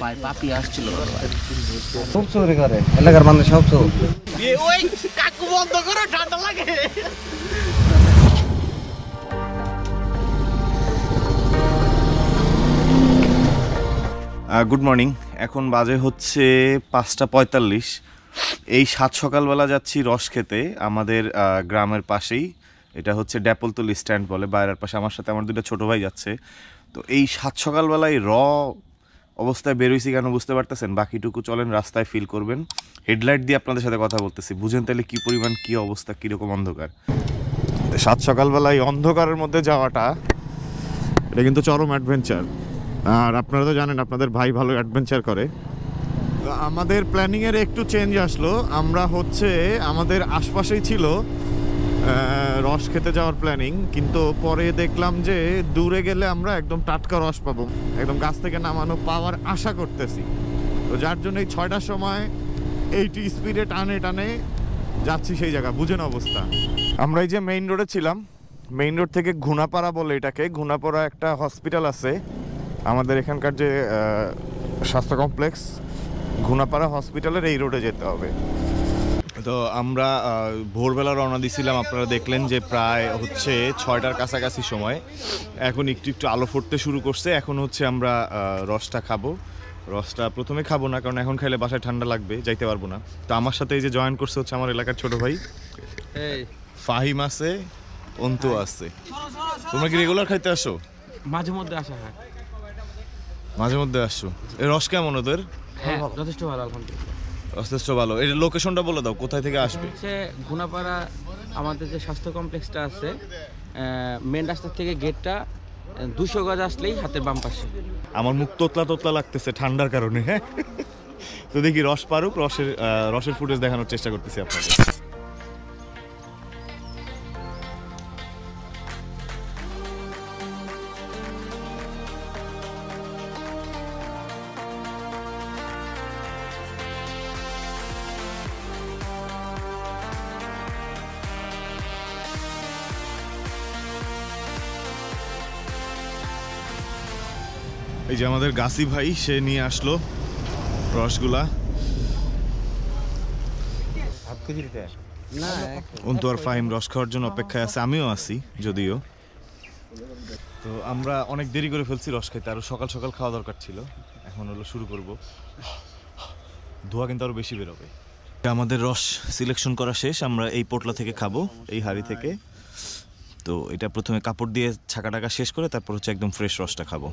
ভাই পাপি আসছিল সব চোরে করে এলাকার মানুষ সব চোর। ওই কাকু বন্ধ করো, ঠান্ডা লাগে। Good morning. এখন বাজে হচ্ছে 5:45। এই সাত সকালবেলা যাচ্ছি রস খেতে আমাদের গ্রামের পাশেই। এটা হচ্ছে ড্যাপলতলি স্ট্যান্ড বলে, বাইরের পাশে। আমার সাথে আমার দুটো ছোটো ভাই যাচ্ছে। তো এই সাত সকালবেলায় অবস্থায় বেরোইছি কেন বুঝতে পারতেছেন? বাকিটুকু চলেন, রাস্তায় ফিল করবেন। হেডলাইট দিয়ে আপনাদের সাথে কথা বলতেছি, বুঝেন তাহলে কী পরিমাণ, কী অবস্থা, কীরকম অন্ধকার। সাত সকালবেলায় অন্ধকারের মধ্যে যাওয়াটা এটা কিন্তু চরম অ্যাডভেঞ্চার। আর আপনারা তো জানেন আপনাদের ভাই ভালো অ্যাডভেঞ্চার করে। তো আমাদের প্ল্যানিংয়ের একটু চেঞ্জ আসলো। আমরা হচ্ছে আমাদের আশপাশেই ছিল রস খেতে যাওয়ার প্ল্যানিং, কিন্তু পরে দেখলাম যে দূরে গেলে আমরা একদম টাটকা রস পাবো, একদম গাছ থেকে নামানো পাওয়ার আশা করতেছি। তো যার জন্য এই 6টার সময় 80 স্পিডে টানে টানে যাচ্ছি সেই জায়গা। বুঝেন অবস্থা। আমরা এই যে মেইন রোডে ছিলাম, মেইন রোড থেকে ঘুনাপাড়া বলে এটাকে, ঘুনাপাড়া একটা হসপিটাল আছে আমাদের এখানকার যে স্বাস্থ্য কমপ্লেক্স, ঘুনাপাড়া হসপিটালের এই রোডে যেতে হবে। তো আমরা ভোরবেলা রওনা দিয়েছিলাম, আপনারা দেখলেন যে প্রায় হচ্ছে 6টার কাছাকাছি সময়। এখন একটু একটু আলো ফুটতে শুরু করছে। এখন হচ্ছে আমরা রসটা খাবো। রসটা প্রথমে খাবো না, কারণ এখন খাইলে বাসায় ঠান্ডা লাগবে, যাইতে পারবো না। তো আমার সাথে এই যে জয়েন করছে হচ্ছে আমার এলাকার ছোট ভাই ফাহিম আছে, অন্তু আছে। তোমরা কি রেগুলার খাইতে আসো? মাঝে মধ্যে আসা হয়। মাঝে মধ্যে আসছো। এই রস কেমন ওদের? হ্যাঁ, যথেষ্ট ভালো, আলহামদুলিল্লাহ। যথেষ্ট ভালো। এই লোকেশনটা বলে দাও, কোথায় থেকে আসবে? হচ্ছে ঘুনাপাড়া আমাদের যে স্বাস্থ্য কমপ্লেক্সটা আছে, মেন রাস্তা থেকে গেটটা 200 গজ আসলেই হাতের বাম পাশে। আমার মুখ তোতলা তোতলা লাগতেছে ঠান্ডার কারণে। হ্যাঁ, তো দেখি রস পারুক, রসের ফুটেজ দেখানোর চেষ্টা করতেছি আপনাদের। এই যে আমাদের গাছি ভাই, সে নিয়ে আসলো রসগুলা। অন্তু আর ফাহিম রস খাওয়ার জন্য অপেক্ষায় আছে, আমিও আছি যদিও। তো আমরা অনেক দেরি করে ফেলছি রস খাইতে, আরো সকাল সকাল খাওয়া দরকার ছিল। এখন হলো শুরু করব। ধোয়া কিন্তু আরো বেশি বেরোবে। আমাদের রস সিলেকশন করা শেষ, আমরা এই পোটলা থেকে খাবো, এই হাঁড়ি থেকে। তো এটা প্রথমে কাপড় দিয়ে ছাকা টাকা শেষ করে তারপর হচ্ছে একদম ফ্রেশ রসটা খাবো।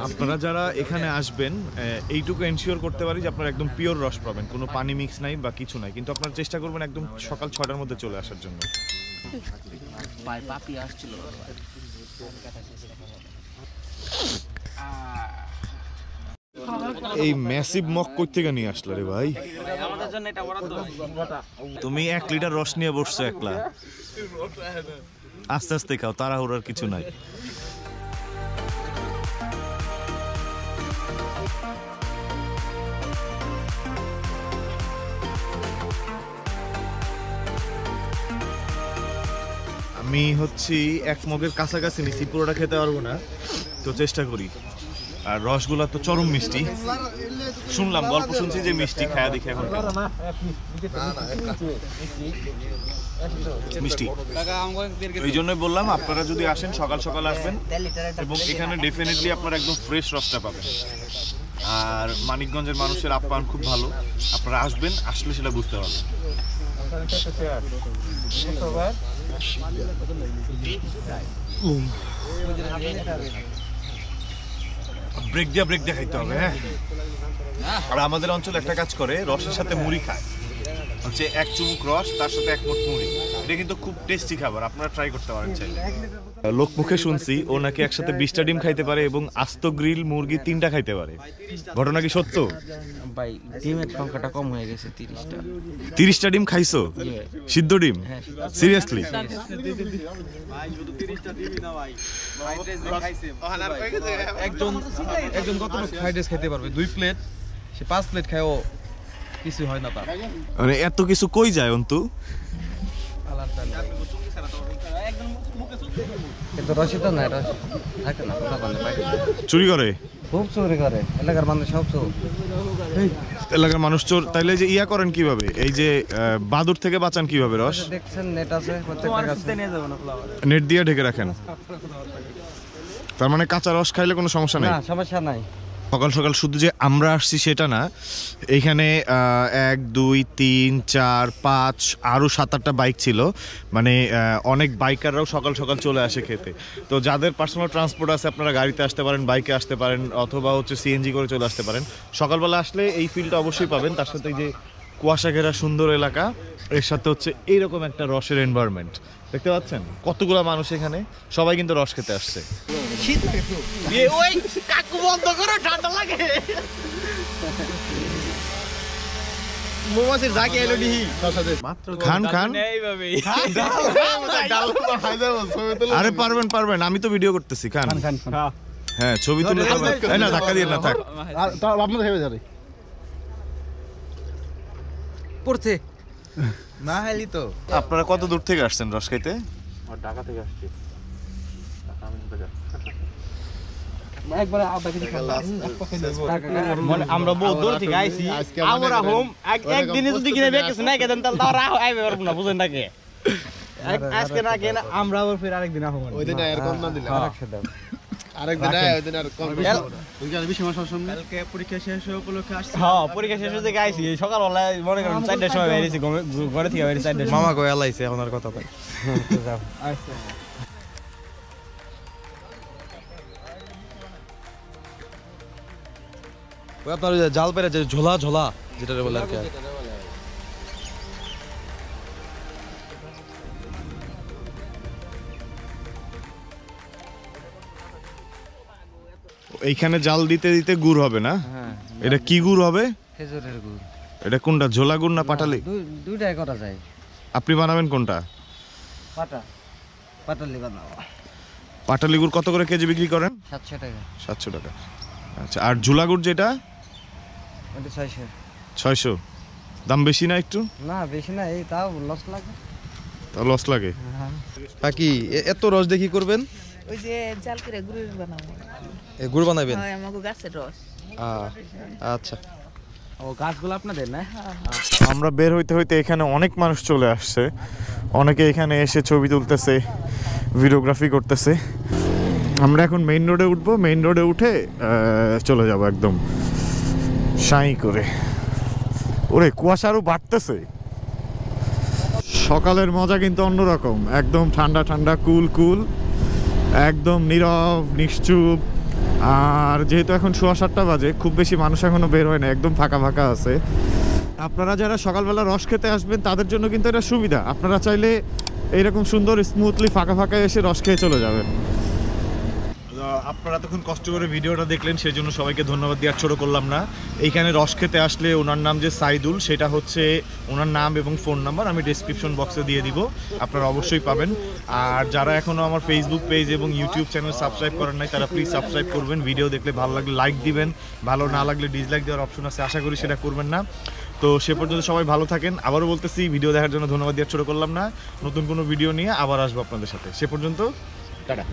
আপনারা যারা এখানে আসবেন এইটুকু এনশিওর করতে পারি যে আপনারা একদম পিওর রস পাবেন, কোনো পানি মিক্স নাই বা কিছু নাই। কিন্তু আপনারা চেষ্টা করবেন একদম সকাল 6টার মধ্যে চলে আসার জন্য। ভাই পাপি আসছিল। এই ম্যাসিভ মগ কই থেকে নিয়ে আসলো রে ভাই? আমাদের জন্য এটা বরাদ্দ। তুমি 1 লিটার রস নিয়ে বসছো একলা। আস্তে আস্তে খাও, তাড়াহুড়োর কিছু নাই। আমি হচ্ছি 1 মগের কাছাকাছি নিচ্ছি, পুরোটা খেতে পারবো না, তো চেষ্টা করি। আর রসগুলা তো চরম মিষ্টি, শুনলাম, গল্প শুনছি যে মিষ্টি, খায়া দেখি এখন মিষ্টি। এই জন্যই বললাম আপনারা যদি আসেন সকাল সকাল আসবেন, এবং এখানে ডেফিনেটলি আপনারা একদম ফ্রেশ রসটা পাবেন। আর মানিকগঞ্জের মানুষের আপ্যায়ন খুব ভালো, আপনারা আসবেন, আসলে সেটা বুঝতে পারবেন। ব্রেক দিয়া খাইতে হবে। হ্যাঁ, আর আমাদের অঞ্চলে একটা কাজ করে, রসের সাথে মুড়ি খায়, হচ্ছে 1 চুমুক রস তার সাথে 1 মুঠ মুড়ি। এটা কিন্তু খুব টেস্টি খাবার, আপনারা ট্রাই করতে পারেন চাইলে। লোকমুখে শুনছি ও নাকি একসাথে 20টা ডিম খাইতে পারে এবং আস্ত গ্রিল মুরগি 3টা খাইতে পারে। ঘটনা কি সত্য? ভাই ডিমের সংখ্যাটা কম হয়ে গেছে, 30টা। 30টা ডিম খাইছো? সিদ্ধ ডিম? সিরিয়াসলি? একজন কতটুকু ফ্রাইড রাইস খেতে পারবে? 2 প্লেট, সে 5 প্লেট খায়ও কিছু হয় না তার। মানে এত কিছু কই যায় অন্তু? কিন্তু রসিদ নাই, রস থাকে না, চুরি করে খুব চুরি করে এলাকার মানুষ, সব চোর। এলাকার মানুষ চোর। তাইলে যে ইয়া করেন কিভাবে, এই যে বাদুর থেকে বাঁচান কিভাবে রস? দেখছেন নেট আছে প্রত্যেকটা গাছে, নেট দিয়ে ঢেকে রাখেন। তার মানে কাঁচা রস খাইলে কোনো সমস্যা নেই? না, সমস্যা নাই। সকাল সকাল শুধু যে আমরা আসছি সেটা না, এইখানে 1 2 3 4 5 আরও 7-8টা বাইক ছিল। মানে অনেক বাইকাররাও সকাল সকাল চলে আসে খেতে। তো যাদের পার্সোনাল ট্রান্সপোর্ট আছে আপনারা গাড়িতে আসতে পারেন, বাইকে আসতে পারেন, অথবা হচ্ছে সিএনজি করে চলে আসতে পারেন। সকালবেলা আসলে এই ফিলটা অবশ্যই পাবেন। তার সাথে এই যে কুয়াশা ঘেরা সুন্দর এলাকা, এর সাথে হচ্ছে এইরকম একটা রসের এনভায়রনমেন্ট দেখতে পাচ্ছেন। কতগুলো মানুষ এখানে, সবাই কিন্তু রস খেতে আসছে। ওই কাকু বন্ধ করো, ঠান্ডা লাগে। মোমাসের জাকে এলো দিহি খান খান। আরে পারবেন পারবেন, আমি তো ভিডিও করতেছি। খান। হ্যাঁ, ছবি তুলে না, ধাক্কা দিয়ে না, থাক পড়তে না হেলি তো। আপনারা কত দূর থেকে আসছেন রস খাইতে? ঢাকা থেকে আসছি। আমরা বহু দূর থেকে আইছি, আমরা হোম একদিনে যদি কিনে বেকেছে না কেন তাহলে তাও রাহ আইবে পারবো না, বুঝেন নাকি? আজকে না কেন আমরা আবার ফির আরেকদিন আহো। ওই দিন আর কম না দিলে আরেকদিন ওই দিন আর কম ওইখানে বেশি মাস আসুন। কালকে পরীক্ষা শেষ হয়ে উপলক্ষে আসছি। হ্যাঁ, পরীক্ষা শেষ হতে আইছি সকালবেলা, মনে করেন 4টার সময় বেরিয়েছি ঘরে থেকে, বেরিয়ে 4টার সময়। মামা কই আলাইছে এখন আর কথা কই। আচ্ছা, ওই আপনার জাল পেরে যে ঝোলা ঝোলা যেটা বলে আর কি। এইখানে জাল দিতে দিতে গুড় হবে না? এটা কি গুড় হবে? খেজুরের গুড়। এটা কোনটা, ঝোলা গুড় না পাটালি? দুইটাই করা যায়। আপনি বানাবেন কোনটা? পাটালি বানাবো। পাটালি গুড় কত করে কেজি বিক্রি করেন? 700 টাকা। 700 টাকা। আচ্ছা, আর ঝোলা গুড় যেটা? ওটা 600। 600। দাম বেশি না একটু? না বেশি না, এই তাও লস লাগে। তাও লস লাগে? বাকি এত রস দেখি করবেন? ওই যে জাল করে গুড় বানাবো। এই গুড় বানাবেন? হয় আমাগো গাছের রস। আচ্ছা। ও গাছগুলো আপনাদের না? আমরা বের হইতে হইতে এখানে অনেক মানুষ চলে আসছে। অনেকে এখানে এসে ছবি তুলতেছে, ভিডিওগ্রাফি করতেছে। আমরা এখন মেইন রোডে উঠবো, মেইন রোডে উঠে চলে যাব একদম সাই করে। ওরে কুয়াশা আরও বাড়তেছে। সকালের মজা কিন্তু অন্যরকম, একদম ঠান্ডা ঠান্ডা, কুল কুল, একদম নীরব নিশ্চুপ। আর যেহেতু এখন 7:15 বাজে, খুব বেশি মানুষ এখনো বের হয় না, একদম ফাঁকা ফাঁকা আছে। আপনারা যারা সকালবেলা রস খেতে আসবেন তাদের জন্য কিন্তু এটা সুবিধা। আপনারা চাইলে এইরকম সুন্দর স্মুথলি ফাঁকা ফাঁকা এসে রস খেয়ে চলে যাবেন। আপনারা তখন কষ্ট করে ভিডিওটা দেখলেন, সেই জন্য সবাইকে ধন্যবাদ দিয়ে আর ছোটো করলাম না। এইখানে রস খেতে আসলে ওনার নাম যে সাইদুল, সেটা হচ্ছে ওনার নাম এবং ফোন নাম্বার আমি ডেসক্রিপশন বক্সে দিয়ে দিব, আপনারা অবশ্যই পাবেন। আর যারা এখনও আমার ফেসবুক পেজ এবং ইউটিউব চ্যানেল সাবস্ক্রাইব করেন নাই তারা প্লিজ সাবস্ক্রাইব করবেন। ভিডিও দেখলে ভালো লাগলে লাইক দিবেন, ভালো না লাগলে ডিসলাইক দেওয়ার অপশন আছে, আশা করি সেটা করবেন না। তো সে পর্যন্ত সবাই ভালো থাকেন। আবারও বলতেছি, ভিডিও দেখার জন্য ধন্যবাদ দিয়ে ছোটো করলাম না। নতুন কোনো ভিডিও নিয়ে আবার আসবো আপনাদের সাথে। সে পর্যন্ত টাটা।